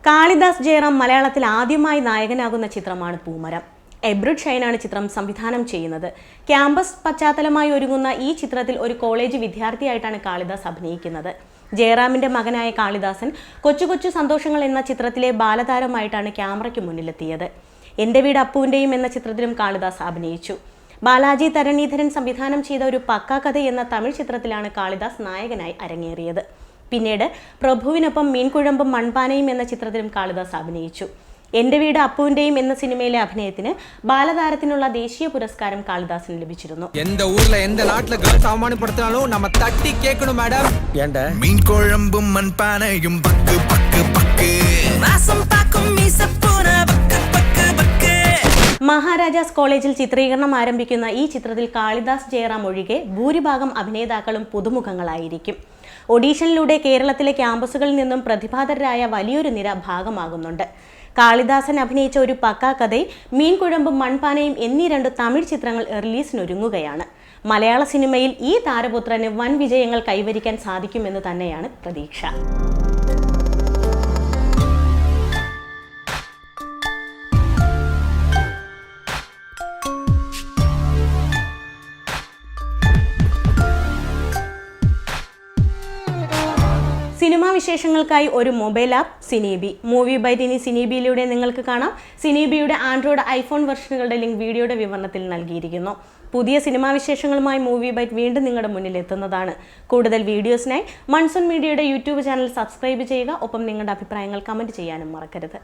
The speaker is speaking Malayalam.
കാളിദാസ് ജയറാം മലയാളത്തിൽ ആദ്യമായി നായകനാകുന്ന ചിത്രമാണ് പൂമരം. എബ്രിഡ് ഷൈനാണ് ചിത്രം സംവിധാനം ചെയ്യുന്നത്. ക്യാമ്പസ് പശ്ചാത്തലമായി ഒരുങ്ങുന്ന ഈ ചിത്രത്തിൽ ഒരു കോളേജ് വിദ്യാർത്ഥിയായിട്ടാണ് കാളിദാസ് അഭിനയിക്കുന്നത്. ജയറാമിന്റെ മകനായ കാളിദാസൻ കൊച്ചു കൊച്ചു സന്തോഷങ്ങൾ എന്ന ചിത്രത്തിലെ ബാലതാരമായിട്ടാണ് ക്യാമറയ്ക്ക് മുന്നിലെത്തിയത്. എൻ്റെ വീട് അപ്പുവിൻ്റെയും എന്ന ചിത്രത്തിലും കാളിദാസ് അഭിനയിച്ചു. ബാലാജി തരണീധരൻ സംവിധാനം ചെയ്ത ഒരു പക്കാ കഥ എന്ന തമിഴ് ചിത്രത്തിലാണ് കാളിദാസ് നായകനായി അരങ്ങേറിയത്. പിന്നീട് പ്രഭുവിനൊപ്പം മീൻകുഴമ്പും മൺപാനയും എന്ന ചിത്രത്തിലും കാളിദാസ് അഭിനയിച്ചു. എൻ്റെ വീട് അപ്പുവിൻ്റെയും എന്ന സിനിമയിലെ അഭിനയത്തിന് ബാലതാരത്തിനുള്ള ദേശീയ പുരസ്കാരം കാളിദാസിന് ലഭിച്ചിരുന്നു. മഹാരാജാസ് കോളേജിൽ ചിത്രീകരണം ആരംഭിക്കുന്ന ഈ ചിത്രത്തിൽ കാളിദാസ് ജയറാം ഒഴികെ ഭൂരിഭാഗം അഭിനേതാക്കളും പുതുമുഖങ്ങളായിരിക്കും. ഓഡീഷനിലൂടെ കേരളത്തിലെ ക്യാമ്പസുകളിൽ നിന്നും പ്രതിഭാധരായ വലിയൊരു നിര ഭാഗമാകുന്നുണ്ട്. കാളിദാസൻ അഭിനയിച്ച ഒരു പക്കാ കഥയും മീൻകുഴമ്പും മൺപാനയും എന്നീ 2 തമിഴ് ചിത്രങ്ങൾ റിലീസിനൊരുങ്ങുകയാണ്. മലയാള സിനിമയിൽ ഈ താരപുത്രന് വൻ വിജയങ്ങൾ കൈവരിക്കാൻ സാധിക്കുമെന്ന് തന്നെയാണ് പ്രതീക്ഷ. സിനിമാ വിശേഷങ്ങൾക്കായി ഒരു മൊബൈൽ ആപ്പ് സിനിബി. മൂവി ബൈറ്റ് ഇനി സിനിബിയിലൂടെ നിങ്ങൾക്ക് കാണാം. സിനിബിയുടെ ആൻഡ്രോയിഡ്, ഐഫോൺ വെർഷനുകളുടെ ലിങ്ക് വീഡിയോയുടെ വിവരണത്തിൽ നൽകിയിരിക്കുന്നു. പുതിയ സിനിമാ വിശേഷങ്ങളുമായി മൂവി ബൈറ്റ് വീണ്ടും നിങ്ങളുടെ മുന്നിൽ എത്തുന്നതാണ്. കൂടുതൽ വീഡിയോസിനായി മൺസൂൺ മീഡിയയുടെ യൂട്യൂബ് ചാനൽ സബ്സ്ക്രൈബ് ചെയ്യുക. ഒപ്പം നിങ്ങളുടെ അഭിപ്രായങ്ങൾ കമൻറ്റ് ചെയ്യാനും മറക്കരുത്.